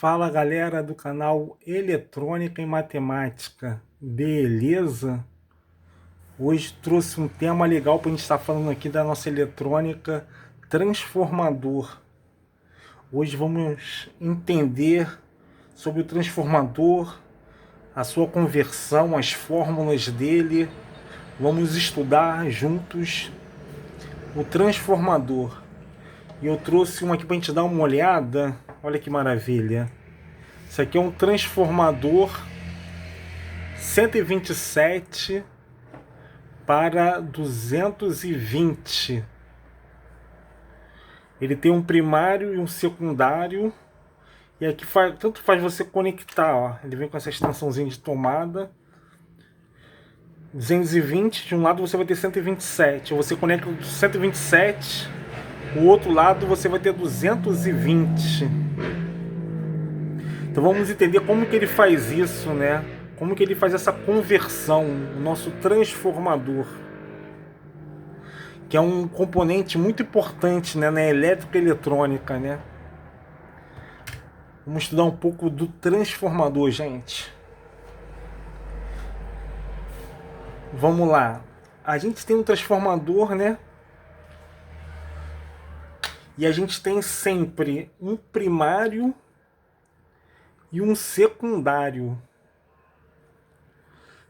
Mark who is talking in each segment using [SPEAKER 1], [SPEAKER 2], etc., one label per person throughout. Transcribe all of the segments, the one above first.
[SPEAKER 1] Fala galera do canal Eletrônica e Matemática, beleza? Hoje trouxe um tema legal para a gente estar falando aqui da nossa eletrônica transformador. Hoje vamos entender sobre o transformador, a sua conversão, as fórmulas dele. Vamos estudar juntos o transformador. E eu trouxe um aqui para a gente dar uma olhada. Olha que maravilha. Isso aqui é um transformador 127 para 220. Ele tem um primário e um secundário. E aqui tanto faz você conectar, ó. Ele vem com essa extensãozinha de tomada. 220, de um lado você vai ter 127. Você conecta o 127, o outro lado você vai ter 220. Então vamos entender como que ele faz isso, né? Como que ele faz essa conversão, o nosso transformador, que é um componente muito importante, né, na elétrica e eletrônica, né? Vamos estudar um pouco do transformador, gente. Vamos lá. A gente tem um transformador, né? E a gente tem sempre um primário e um secundário.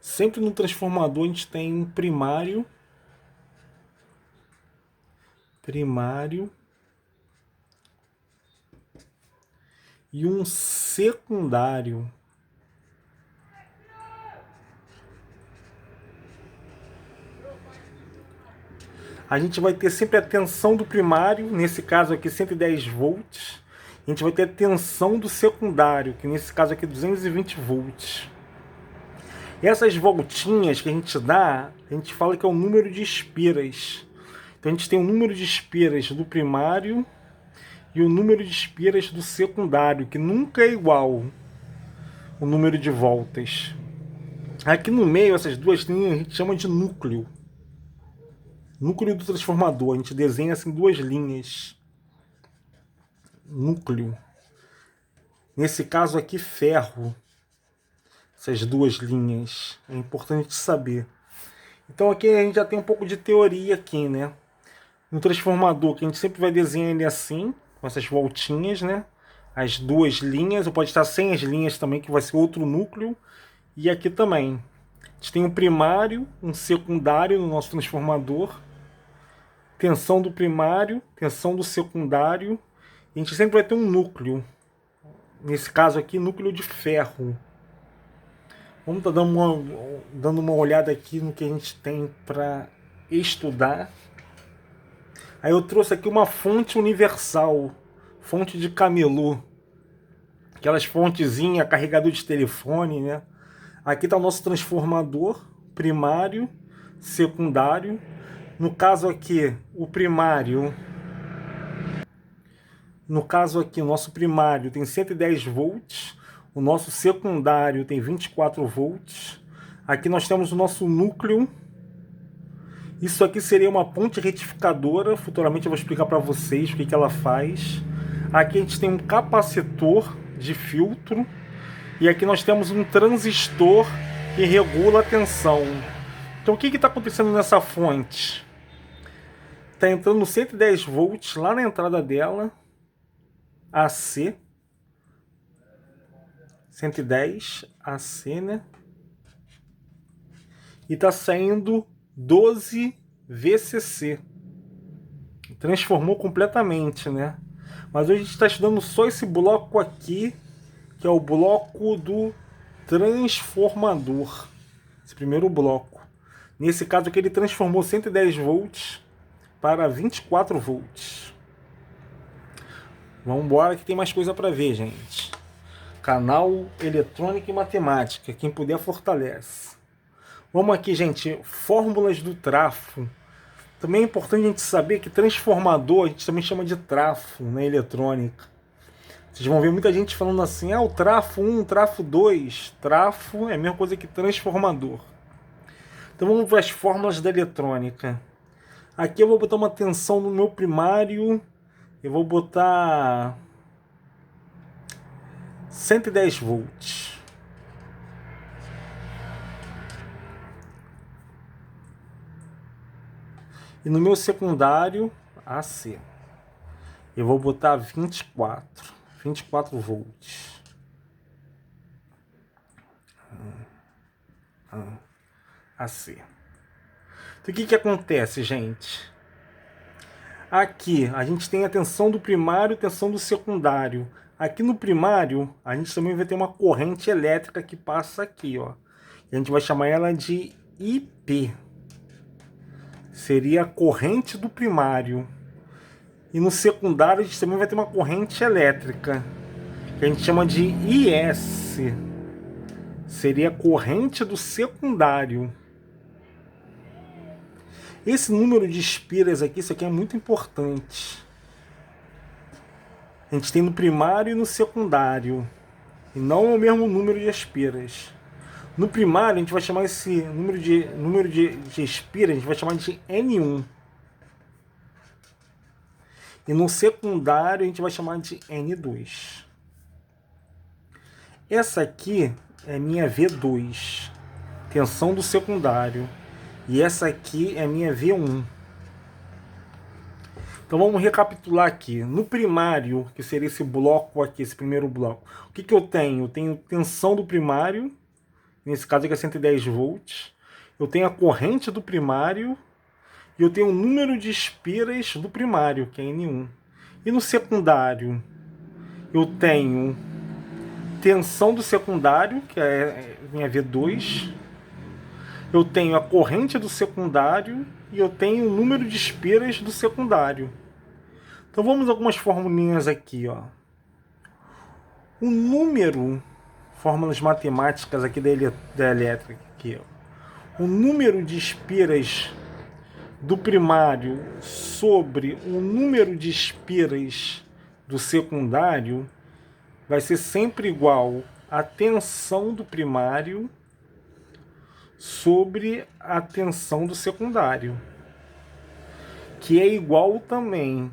[SPEAKER 1] Sempre no transformador a gente tem um primário e um secundário. A gente vai ter sempre a tensão do primário, nesse caso aqui 110 volts. A gente vai ter a tensão do secundário, que nesse caso aqui 220 volts. E essas voltinhas que a gente dá, a gente fala que é o número de espiras. Então a gente tem o número de espiras do primário e o número de espiras do secundário, que nunca é igual o número de voltas. Aqui no meio, essas duas linhas a gente chama de núcleo. Núcleo do transformador, a gente desenha assim duas linhas. Núcleo. Nesse caso aqui, ferro. Essas duas linhas. É importante saber. Então aqui a gente já tem um pouco de teoria aqui, né? No transformador, que a gente sempre vai desenhar ele assim, com essas voltinhas, né? As duas linhas, ou pode estar sem as linhas também, que vai ser outro núcleo. E aqui também. A gente tem um primário, um secundário no nosso transformador. Tensão do primário, tensão do secundário. A gente sempre vai ter um núcleo. Nesse caso aqui, núcleo de ferro. Vamos estar dando uma olhada aqui no que a gente tem para estudar. Aí eu trouxe aqui uma fonte universal. Fonte de camelô. Aquelas fontezinhas, carregador de telefone, né? Aqui está o nosso transformador primário, secundário. No caso aqui, o primário... No caso aqui, o nosso primário tem 110 volts, o nosso secundário tem 24 volts. Aqui nós temos o nosso núcleo. Isso aqui seria uma ponte retificadora, futuramente eu vou explicar para vocês o que ela faz. Aqui a gente tem um capacitor de filtro. E aqui nós temos um transistor que regula a tensão. Então o que está acontecendo nessa fonte? Está entrando 110 volts lá na entrada dela. AC 110 AC, né? E tá saindo 12 VCC. Transformou completamente, né? Mas hoje a gente está estudando só esse bloco aqui, que é o bloco do transformador. Esse primeiro bloco. Nesse caso aqui ele transformou 110 volts para 24 volts. Vamos embora que tem mais coisa para ver, gente. Canal Eletrônica e Matemática. Quem puder, fortalece. Vamos aqui, gente. Fórmulas do trafo. Também é importante a gente saber que transformador a gente também chama de trafo na eletrônica. Vocês vão ver muita gente falando assim, o trafo 1, trafo 2. Trafo é a mesma coisa que transformador. Então vamos para as fórmulas da eletrônica. Aqui eu vou botar uma tensão no meu primário. Eu vou botar 110 volts. E no meu secundário, AC, eu vou botar 24 volts. AC. Então o que acontece, gente? Aqui a gente tem a tensão do primário e tensão do secundário. Aqui no primário, a gente também vai ter uma corrente elétrica que passa aqui, ó. E a gente vai chamar ela de IP. Seria a corrente do primário. E no secundário a gente também vai ter uma corrente elétrica, que a gente chama de IS. Seria a corrente do secundário. Esse número de espiras aqui, isso aqui é muito importante. A gente tem no primário e no secundário. E não é o mesmo número de espiras. No primário, a gente vai chamar esse número de espiras, a gente vai chamar de N1. E no secundário, a gente vai chamar de N2. Essa aqui é minha V2, tensão do secundário. E essa aqui é minha V1. Então vamos recapitular aqui. No primário, que seria esse bloco aqui, esse primeiro bloco, o que eu tenho? Eu tenho tensão do primário, nesse caso aqui é 110 volts. Eu tenho a corrente do primário e eu tenho o número de espiras do primário, que é N1. E no secundário, eu tenho tensão do secundário, que é minha V2. Eu tenho a corrente do secundário e eu tenho o número de espiras do secundário. Então vamos a algumas formulinhas aqui, ó. O número, fórmulas matemáticas aqui da elétrica, aqui, ó. O número de espiras do primário sobre o número de espiras do secundário vai ser sempre igual a tensão do primário sobre a tensão do secundário, que é igual também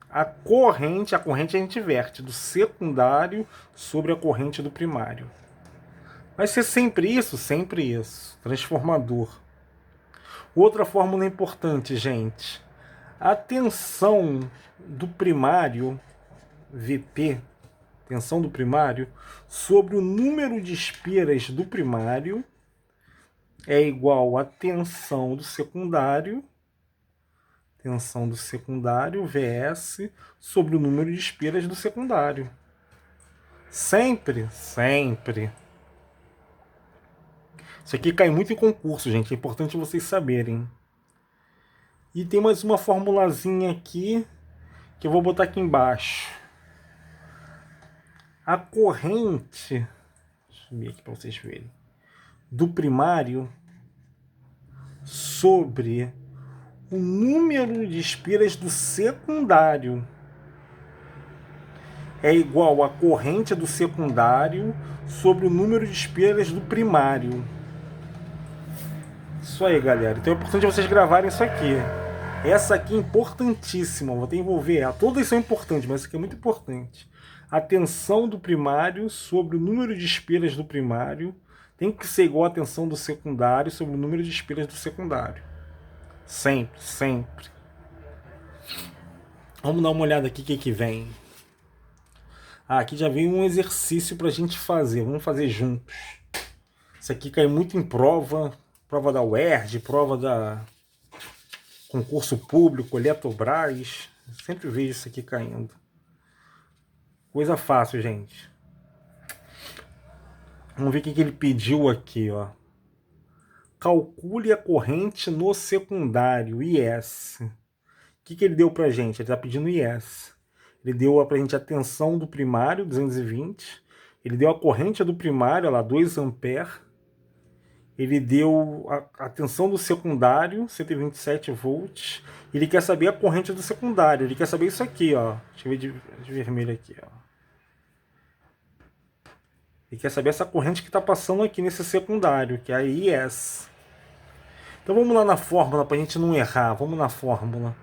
[SPEAKER 1] a corrente a gente inverte do secundário sobre a corrente do primário. Vai ser sempre isso, transformador. Outra fórmula importante, gente. A tensão do primário, Vp, tensão do primário, sobre o número de espiras do primário é igual a tensão do secundário, Vs, sobre o número de espiras do secundário. Sempre. Isso aqui cai muito em concurso, gente. É importante vocês saberem. E tem mais uma formulazinha aqui que eu vou botar aqui embaixo. A corrente, deixa eu ver aqui para vocês verem, do primário sobre o número de espiras do secundário é igual a corrente do secundário sobre o número de espiras do primário. Isso aí, galera. Então é importante vocês gravarem isso aqui. Essa aqui é importantíssima. Vou ter que envolver ela. Todas são importantes, mas essa aqui é muito importante. A tensão do primário sobre o número de espiras do primário tem que ser igual a tensão do secundário sobre o número de espiras do secundário. Sempre. Vamos dar uma olhada aqui o que vem. Aqui já vem um exercício para a gente fazer. Vamos fazer juntos. Isso aqui cai muito em prova da UERJ, prova da concurso público, Eletrobras. Sempre vejo isso aqui caindo. Coisa fácil, gente. Vamos ver o que ele pediu aqui, ó. Calcule a corrente no secundário, IS. O que ele deu pra gente? Ele está pedindo IS. Ele deu pra gente a tensão do primário, 220. Ele deu a corrente do primário, lá, 2 amperes. Ele deu a tensão do secundário, 127 volts. Ele quer saber a corrente do secundário. Ele quer saber isso aqui, ó. Deixa eu ver de vermelho aqui, ó. Ele quer saber essa corrente que está passando aqui nesse secundário, que é a IS. Então vamos lá na fórmula para a gente não errar. Vamos na fórmula.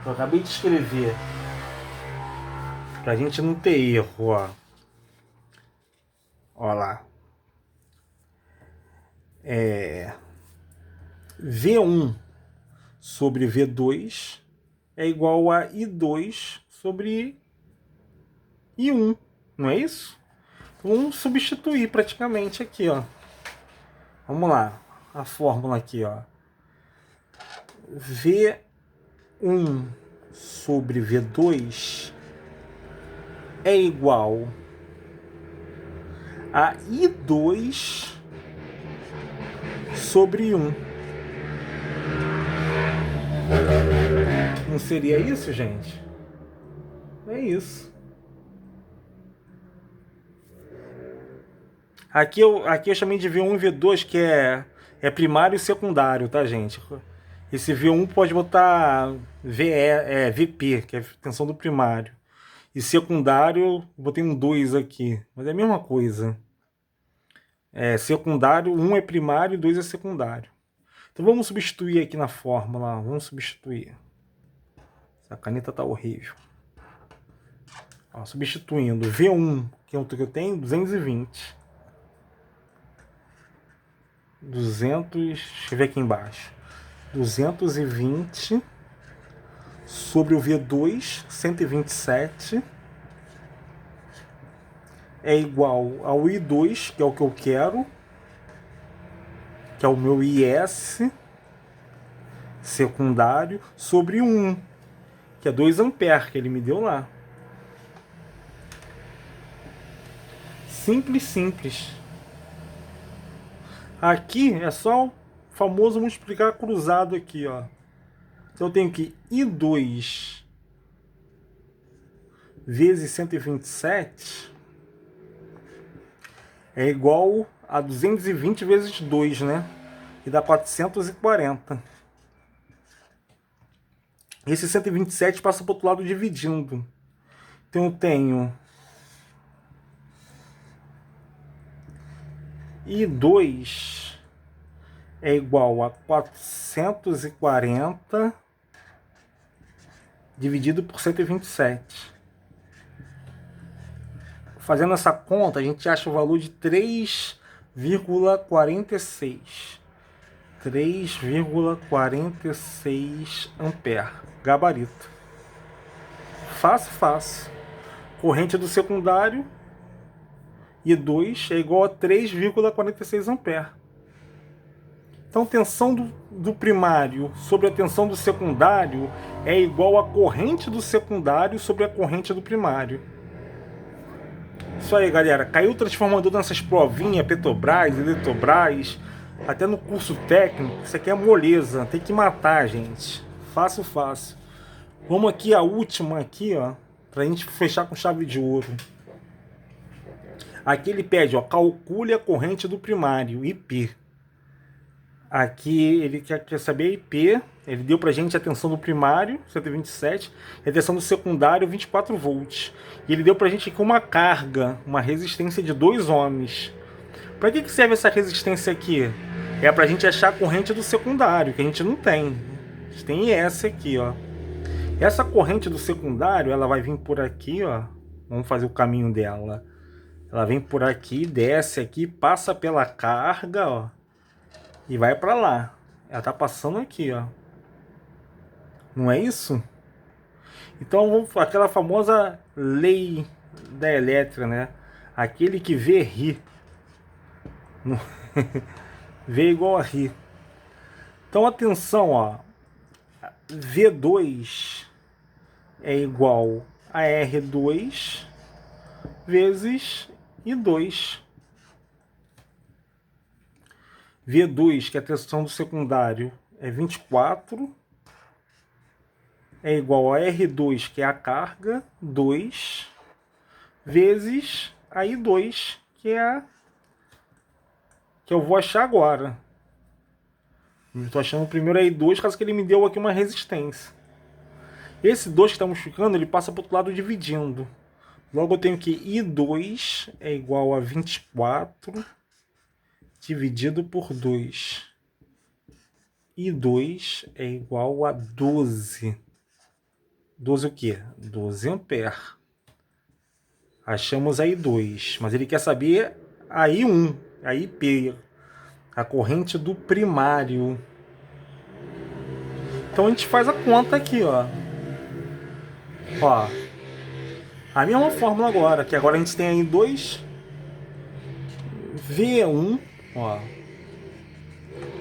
[SPEAKER 1] Eu acabei de escrever. Para a gente não ter erro, ó. Ó lá. V1 sobre V2 é igual a I2 sobre I1, não é isso? Vamos substituir praticamente aqui, ó. Vamos lá, a fórmula aqui, ó. V1 sobre V2 é igual a I2 sobre 1. Não seria isso, gente? É isso. Aqui eu chamei de V1 e V2, que é primário e secundário, tá, gente? Esse V1 pode botar VP, que é a tensão do primário. E secundário, botei um 2 aqui, mas é a mesma coisa. Secundário, 1 é primário e 2 é secundário. Então vamos substituir aqui na fórmula, vamos substituir. Essa caneta tá horrível. Ó, substituindo V1, que é o que eu tenho, 220. 200, deixa eu ver aqui embaixo. 220 sobre o V2, 127, é igual ao I2, que é o que eu quero, que é o meu IS secundário, sobre 1, que é 2 amperes, que ele me deu lá. Simples, simples. Aqui é só o famoso multiplicar cruzado aqui, ó. Então eu tenho que I2 vezes 127 é igual a 220 vezes 2, né? E dá 440. Esse 127 passa para o outro lado dividindo. Então eu tenho I2 é igual a 440 dividido por 127. Fazendo essa conta, a gente acha o valor de 3,46. 3,46 ampere. Gabarito. Fácil, fácil. Corrente do secundário, I2 é igual a 3,46 ampere. Então, tensão do primário sobre a tensão do secundário é igual a corrente do secundário sobre a corrente do primário. Isso aí, galera. Caiu o transformador nessas provinhas, Petrobras, Eletrobras, até no curso técnico. Isso aqui é moleza, tem que matar, gente. Fácil, fácil. Vamos aqui a última aqui, ó, pra gente fechar com chave de ouro. Aqui ele pede, ó, calcule a corrente do primário, IP. Aqui ele quer saber a IP, ele deu pra gente a tensão do primário, 127, e a tensão do secundário, 24 volts. E ele deu pra gente aqui uma carga, uma resistência de 2 ohms. Pra que serve essa resistência aqui? É pra gente achar a corrente do secundário, que a gente não tem. A gente tem essa aqui, ó. Essa corrente do secundário, ela vai vir por aqui, ó. Vamos fazer o caminho dela. Ela vem por aqui, desce aqui, passa pela carga, ó. E vai para lá. Ela tá passando aqui, ó. Não é isso? Então, aquela famosa lei da elétrica, né? Aquele que vê, ri. Vê igual a ri. Então, atenção, ó. V2 é igual a R2 vezes I2. V2, que é a tensão do secundário, é 24, é igual a R2, que é a carga, 2, vezes a I2, que eu vou achar agora. Estou achando primeiro a I2, caso que ele me deu aqui uma resistência. Esse 2 que estamos ficando, ele passa para o outro lado dividindo. Logo eu tenho que I2 é igual a 24 dividido por 2. I2 é igual a 12. 12 o quê? 12 ampere. Achamos a I2, mas ele quer saber a I1, a IP, a corrente do primário. Então a gente faz a conta aqui, ó. Ó, a mesma fórmula agora, que agora a gente tem aí 2 V1, ó,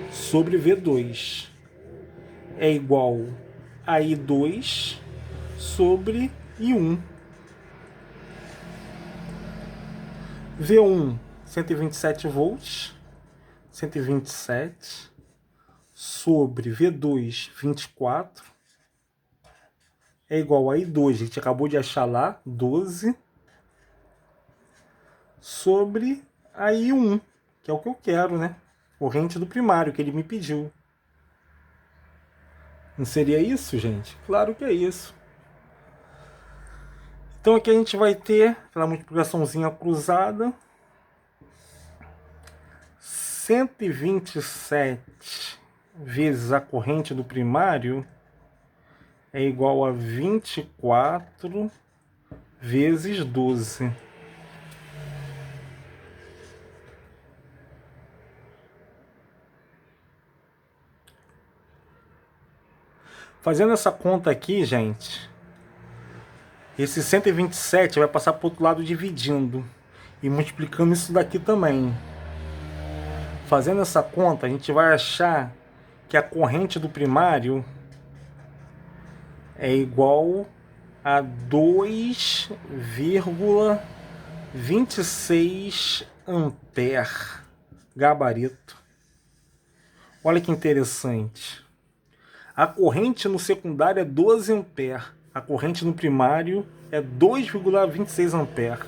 [SPEAKER 1] sobre V2 é igual a I2 sobre I1. V1, 127 volts, 127 sobre V2, 24, é igual a I2, a gente acabou de achar lá, 12, sobre a I1, que é o que eu quero, né? Corrente do primário, que ele me pediu. Não seria isso, gente? Claro que é isso. Então aqui a gente vai ter, pela multiplicaçãozinha cruzada, 127 vezes a corrente do primário é igual a 24 vezes 12. Fazendo essa conta aqui, gente, esse 127 vai passar para o outro lado dividindo e multiplicando isso daqui também. Fazendo essa conta, a gente vai achar que a corrente do primário é igual a 2,26 ampere gabarito. Olha que interessante. A corrente no secundário é 12 ampere. A corrente no primário é 2,26 ampere.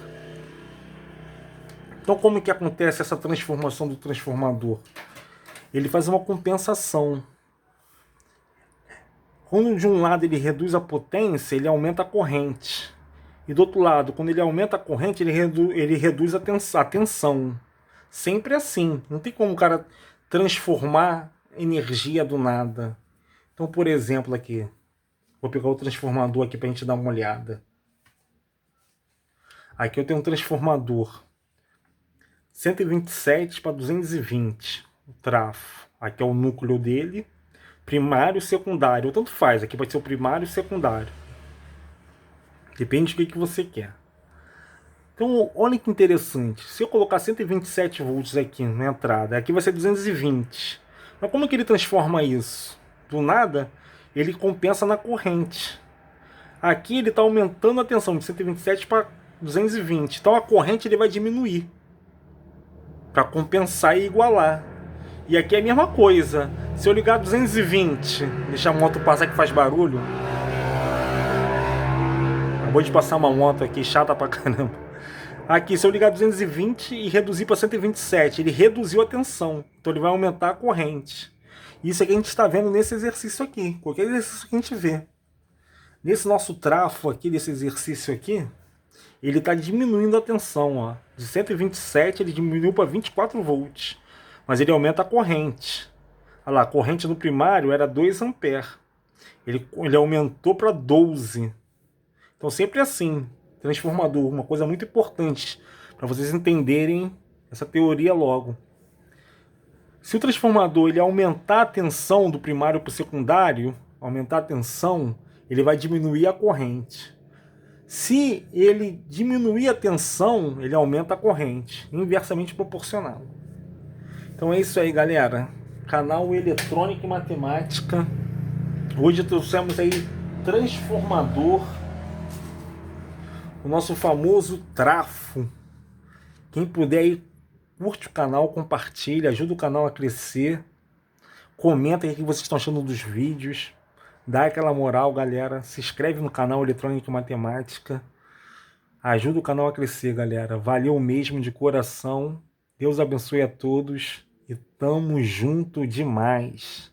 [SPEAKER 1] Então como que acontece essa transformação do transformador? Ele faz uma compensação. Quando de um lado ele reduz a potência, ele aumenta a corrente. E do outro lado, quando ele aumenta a corrente, ele reduz a tensão. Sempre assim. Não tem como o cara transformar energia do nada. Então, por exemplo, aqui. Vou pegar o transformador aqui para a gente dar uma olhada. Aqui eu tenho um transformador. 127 para 220. O trafo. Aqui é o núcleo dele. Primário e secundário. Tanto faz. Aqui vai ser o primário e secundário. Depende do que você quer. Então, olha que interessante. Se eu colocar 127 volts aqui na entrada, aqui vai ser 220. Mas como que ele transforma isso? Do nada, ele compensa na corrente. Aqui ele está aumentando a tensão de 127 para 220. Então a corrente ele vai diminuir para compensar e igualar. E aqui é a mesma coisa. Se eu ligar 220, deixar a moto passar que faz barulho. Acabou de passar uma moto aqui chata pra caramba. Aqui, se eu ligar 220 e reduzir para 127, ele reduziu a tensão. Então ele vai aumentar a corrente. Isso é que a gente está vendo nesse exercício aqui. Qualquer exercício que a gente vê. Nesse nosso trafo aqui, desse exercício aqui, ele está diminuindo a tensão. Ó. De 127 ele diminuiu para 24 volts. Mas ele aumenta a corrente. Olha lá, a corrente no primário era 2 ampere. Ele aumentou para 12. Então sempre assim. Transformador, uma coisa muito importante para vocês entenderem essa teoria logo. Se o transformador ele aumentar a tensão do primário para o secundário, aumentar a tensão, ele vai diminuir a corrente. Se ele diminuir a tensão, ele aumenta a corrente, inversamente proporcional. Então é isso aí, galera. Canal Eletrônica e Matemática. Hoje trouxemos aí transformador, o nosso famoso trafo. Quem puder aí, curte o canal, compartilha, ajuda o canal a crescer. Comenta aí o que vocês estão achando dos vídeos. Dá aquela moral, galera. Se inscreve no canal Eletrônica e Matemática. Ajuda o canal a crescer, galera. Valeu mesmo de coração. Deus abençoe a todos. E tamo junto demais.